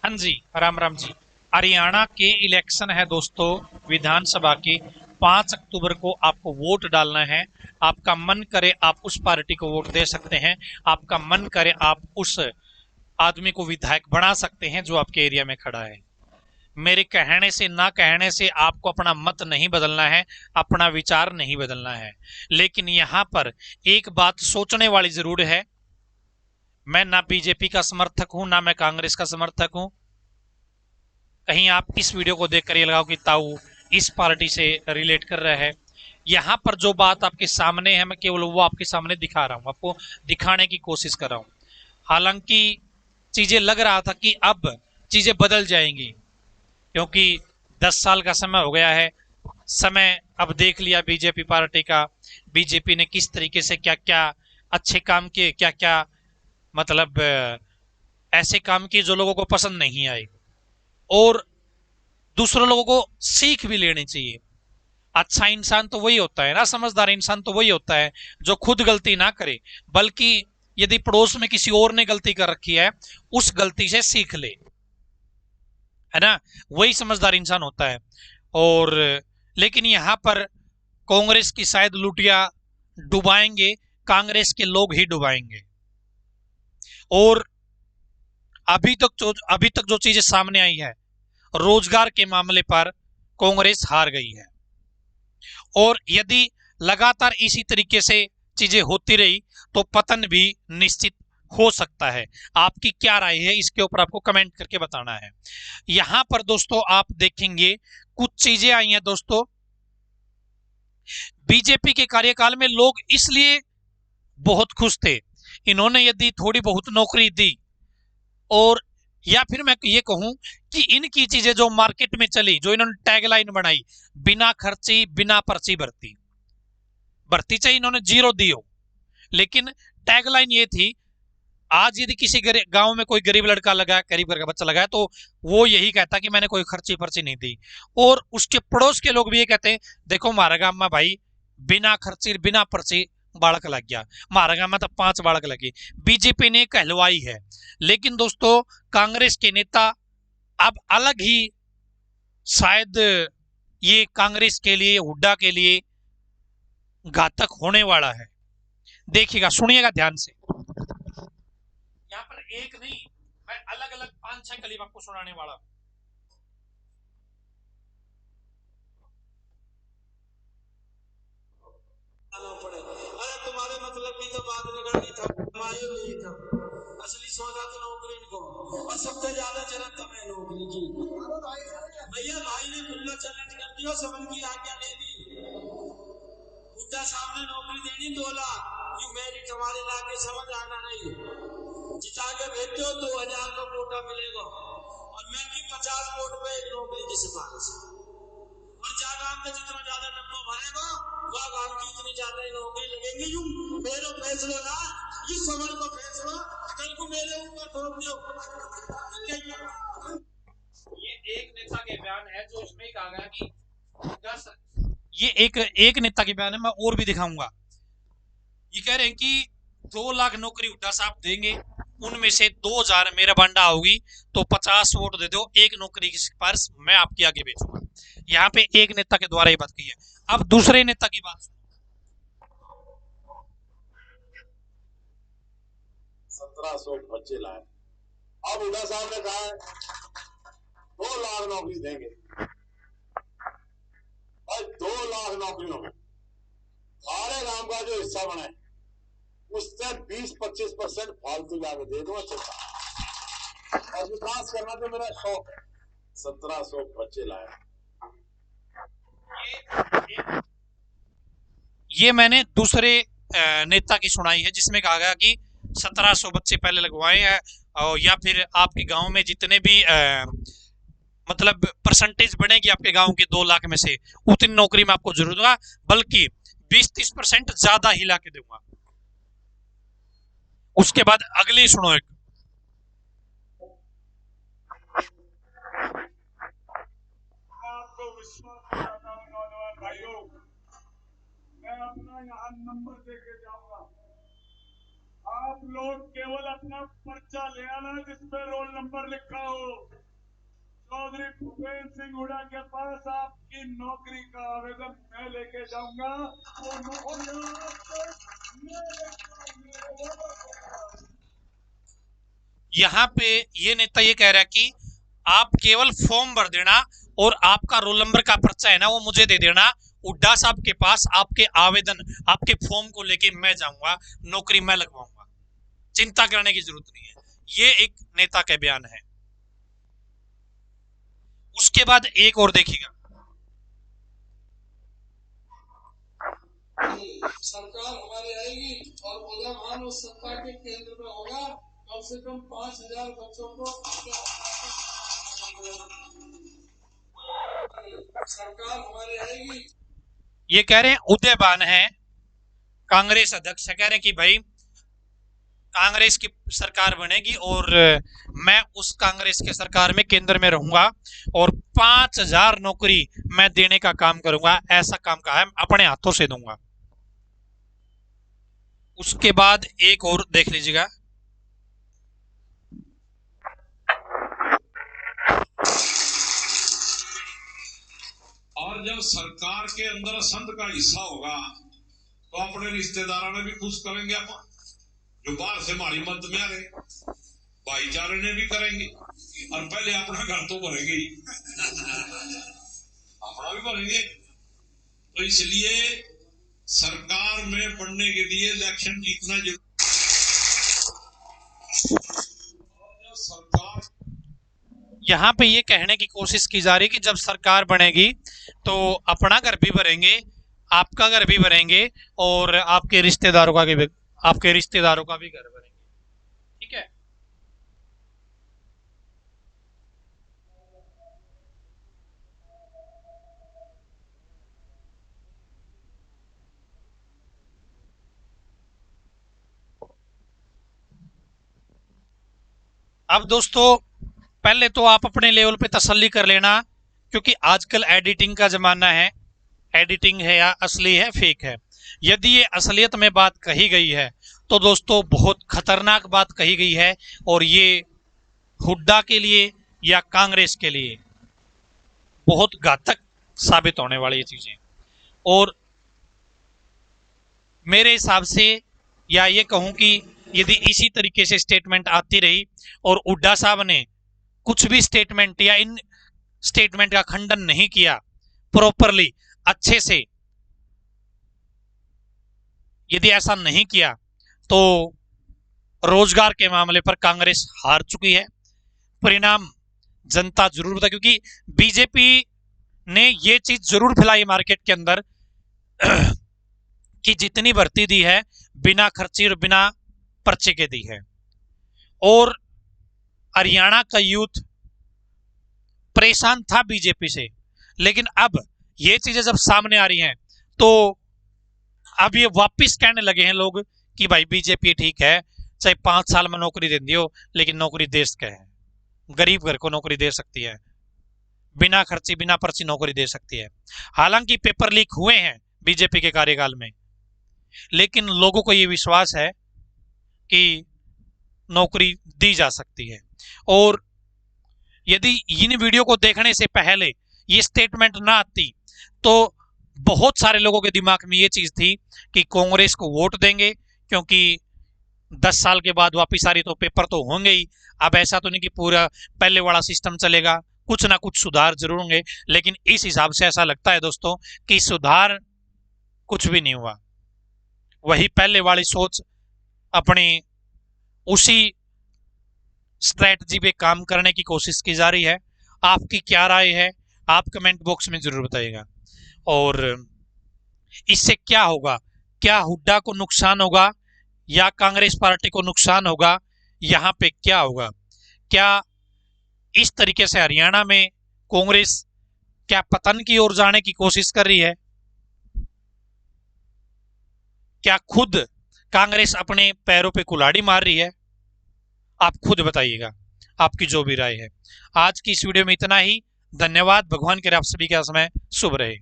हाँ जी, राम राम जी। हरियाणा के इलेक्शन है दोस्तों, विधानसभा की। 5 अक्टूबर को आपको वोट डालना है। आपका मन करे आप उस पार्टी को वोट दे सकते हैं। आपका मन करे आप उस आदमी को विधायक बना सकते हैं जो आपके एरिया में खड़ा है। मेरे कहने से ना कहने से आपको अपना मत नहीं बदलना है, अपना विचार नहीं बदलना है। लेकिन यहां पर एक बात सोचने वाली जरूर है। मैं ना बीजेपी का समर्थक हूं, ना मैं कांग्रेस का समर्थक हूं। कहीं आप इस वीडियो को देखकर ये लगाओ कि ताऊ इस पार्टी से रिलेट कर रहा है। यहां पर जो बात आपके सामने है, मैं केवल वो आपके सामने दिखा रहा हूं, आपको दिखाने की कोशिश कर रहा हूं। हालांकि चीजें लग रहा था कि अब चीजें बदल जाएंगी, क्योंकि 10 साल का समय हो गया है। समय अब देख लिया बीजेपी पार्टी का। बीजेपी ने किस तरीके से क्या क्या अच्छे काम किए, क्या क्या मतलब ऐसे काम किए जो लोगों को पसंद नहीं आए। और दूसरे लोगों को सीख भी लेनी चाहिए। अच्छा इंसान तो वही होता है ना, समझदार इंसान तो वही होता है जो खुद गलती ना करे, बल्कि यदि पड़ोस में किसी और ने गलती कर रखी है उस गलती से सीख ले, है ना। वही समझदार इंसान होता है। और लेकिन यहां पर कांग्रेस की शायद लुटिया डुबाएंगे, कांग्रेस के लोग ही डुबाएंगे। और अभी तक जो चीजें सामने आई है, रोजगार के मामले पर कांग्रेस हार गई है। और यदि लगातार इसी तरीके से चीजें होती रही तो पतन भी निश्चित हो सकता है। आपकी क्या राय है इसके ऊपर आपको कमेंट करके बताना है। यहां पर दोस्तों आप देखेंगे कुछ चीजें आई हैं दोस्तों। बीजेपी के कार्यकाल में लोग इसलिए बहुत खुश थे, इन्होंने यदि थोड़ी बहुत नौकरी दी, और या फिर मैं ये कहूं कि इनकी चीजें जो मार्केट में चली, जो इन्होंने टैगलाइन बनाई, बिना खर्ची बिना पर्ची भर्ती। भर्ती चाहिए इन्होंने जीरो दी हो, लेकिन टैगलाइन ये थी। आज यदि किसी गांव में कोई गरीब लड़का लगा, गरीब घर का बच्चा लगा है, तो वो यही कहता कि मैंने कोई खर्ची पर्ची नहीं दी। और उसके पड़ोस के लोग भी ये कहते हैं, देखो हमारा गांव में भाई बिना खर्ची बिना पर्ची बालक लग गया, हमारा गांव में तो 5 बालक लगी। बीजेपी ने कहलवाई है। लेकिन दोस्तों कांग्रेस के नेता अब अलग ही, शायद ये कांग्रेस के लिए, हुड्डा के लिए घातक होने वाला है। देखिएगा, सुनिएगा ध्यान से। यहाँ पर एक नहीं, मैं अलग अलग 5-6 कलीब आपको सुनाने वाला हूं। पड़े अरे तुम्हारे मतलब की तो बात निकलनी था, मायू नहीं था। असली सौदा तो नौकरी को, और सबसे ज्यादा जरूरत हमें नौकरी की। भैया भाई ने खुला चैलेंज कर दिया, समन की आज्ञा दे दी। बुद्धा साहब ने नौकरी देनी 2 लाख, यू मेरिट हमारे लाके समझ आना नहीं। जिता के भेजते हो 2000 का कोटा मिलेगा, और मैं भी 50 वोट पे एक नौकरी की सिफारिश है। और जागाम में जितना ज्यादा नंबर भरेगा, वह गांव की इतनी ज्यादा नौकरी लगेंगी। यूं मेरे फैसला ना, इस समझ को फैसला कल को मेरे ऊपर थोप दो। ये एक नेता के बयान है जो इसमें कहा गया कि 10, ये एक नेता के बयान है, मैं और भी दिखाऊंगा। ये कह रहे हैं कि 2 लाख नौकरी हुड्डा साहब देंगे, उनमें से 2000 मेरा बंडा होगी, तो 50 वोट दे दो, एक नौकरी की सिफारिश मैं आपके आगे भेजूंगा। यहाँ पे एक नेता के द्वारा ये बात की है। अब दूसरे नेता की बात। 1700 बच्चे लाए। अब हुड्डा साहब ने कहा है 2 लाख नौकरी देंगे, और 2 लाख नौकरियों में सारे गांव का जो हिस्सा बने उससे 20-25% फालतू जाके दे दो। और विकास करना तो मेरा शौक है। 1700 बच्चे लाए। ये मैंने दूसरे नेता की सुनाई है, जिसमें कहा गया कि 1700 बच्चे पहले लगवाए हैं, और या फिर आपके गांव में जितने भी मतलब परसेंटेज बढ़ेगी आपके गांव के 2 लाख में से, उतनी नौकरी में आपको जरूर दूंगा, बल्कि 20-30% ज्यादा ही ला के दूंगा। उसके बाद अगली सुनो एक। आपको विश्वास दिलाता हूं नौजवान भाइयों, मैं अपना यहाँ नंबर देके जाऊंगा। आप लोग केवल अपना पर्चा ले आना जिसपे रोल नंबर लिखा हो। चौधरी भूपेंद्र सिंह हुड्डा के पास आपकी नौकरी का आवेदन मैं लेके जाऊंगा। वो नौकरी यहाँ पे ये नेता ये कह रहा है कि आप केवल फॉर्म भर देना और आपका रोल नंबर का पर्चा है ना वो मुझे दे देना। हुड्डा साहब के पास आपके आवेदन, आपके फॉर्म को लेके मैं जाऊंगा, नौकरी मैं लगवाऊंगा, चिंता करने की जरूरत नहीं है। ये एक नेता का बयान है। उसके बाद एक और देखिएगा, सरकार हमारी आएगी और उदयमान उस सत्ता के केंद्र में होगा। कम से कम 5000 बच्चों को सरकार हमारी आएगी। ये कह रहे हैं उदयमान है, कांग्रेस अध्यक्ष कह रहे हैं कि भाई कांग्रेस की सरकार बनेगी और मैं उस कांग्रेस के सरकार में केंद्र में रहूंगा और 5000 नौकरी मैं देने का काम करूंगा। ऐसा काम कहा है, अपने हाथों से दूंगा। उसके बाद एक और देख लीजिएगा, और जब सरकार के अंदर संत का हिस्सा होगा तो अपने रिश्तेदारों ने भी खुश करेंगे। अपन जो बाहर से माड़ी मत में आ रहे भाईचारे ने भी करेंगे और पहले अपना घर तो भरेंगे ही अपना भी भरेंगे। तो इसलिए सरकार में बढ़ने के लिए इलेक्शन जीतना जरूरी। सरकार यहाँ पे ये कहने की कोशिश की जा रही कि जब सरकार बनेगी तो अपना घर भी भरेंगे, आपका घर भी भरेंगे और आपके रिश्तेदारों का भी घर भरेंगे। ठीक है, अब दोस्तों पहले तो आप अपने लेवल पे तसल्ली कर लेना, क्योंकि आजकल एडिटिंग का जमाना है। एडिटिंग है या असली है, फेक है। यदि ये असलियत में बात कही गई है तो दोस्तों बहुत खतरनाक बात कही गई है और ये हुड्डा के लिए या कांग्रेस के लिए बहुत घातक साबित होने वाली ये चीजें। और मेरे हिसाब से या ये कहूं कि यदि इसी तरीके से स्टेटमेंट आती रही और हुड्डा साहब ने कुछ भी स्टेटमेंट या इन स्टेटमेंट का खंडन नहीं किया प्रॉपरली, अच्छे से, यदि ऐसा नहीं किया तो रोजगार के मामले पर कांग्रेस हार चुकी है। परिणाम जनता जरूर बता, क्योंकि बीजेपी ने ये चीज जरूर फैलाई मार्केट के अंदर कि जितनी भर्ती दी है बिना खर्ची और बिना पर्चे के दी है। और हरियाणा का यूथ परेशान था बीजेपी से, लेकिन अब ये चीजें जब सामने आ रही हैं तो अब ये वापस कहने लगे हैं लोग कि भाई बीजेपी ठीक है, चाहे 5 साल में नौकरी दे दियो, लेकिन नौकरी देश का है, गरीब घर को नौकरी दे सकती है, बिना खर्ची बिना पर्ची नौकरी दे सकती है। हालांकि पेपर लीक हुए हैं बीजेपी के कार्यकाल में, लेकिन लोगों को ये विश्वास है कि नौकरी दी जा सकती है। और यदि इन वीडियो को देखने से पहले ये स्टेटमेंट ना आती तो बहुत सारे लोगों के दिमाग में ये चीज थी कि कांग्रेस को वोट देंगे, क्योंकि 10 साल के बाद वापिस आ रही तो पेपर तो होंगे ही। अब ऐसा तो नहीं कि पूरा पहले वाला सिस्टम चलेगा, कुछ ना कुछ सुधार जरूर होंगे। लेकिन इस हिसाब से ऐसा लगता है दोस्तों कि सुधार कुछ भी नहीं हुआ, वही पहले वाली सोच अपनी उसी स्ट्रैटेजी पे काम करने की कोशिश की जा रही है। आपकी क्या राय है आप कमेंट बॉक्स में जरूर बताइएगा। और इससे क्या होगा, क्या हुड्डा को नुकसान होगा या कांग्रेस पार्टी को नुकसान होगा, यहाँ पे क्या होगा? क्या इस तरीके से हरियाणा में कांग्रेस क्या पतन की ओर जाने की कोशिश कर रही है? क्या खुद कांग्रेस अपने पैरों पे कुल्हाड़ी मार रही है? आप खुद बताइएगा, आपकी जो भी राय है। आज की इस वीडियो में इतना ही। धन्यवाद। भगवान करे आप सभी का समय शुभ रहे।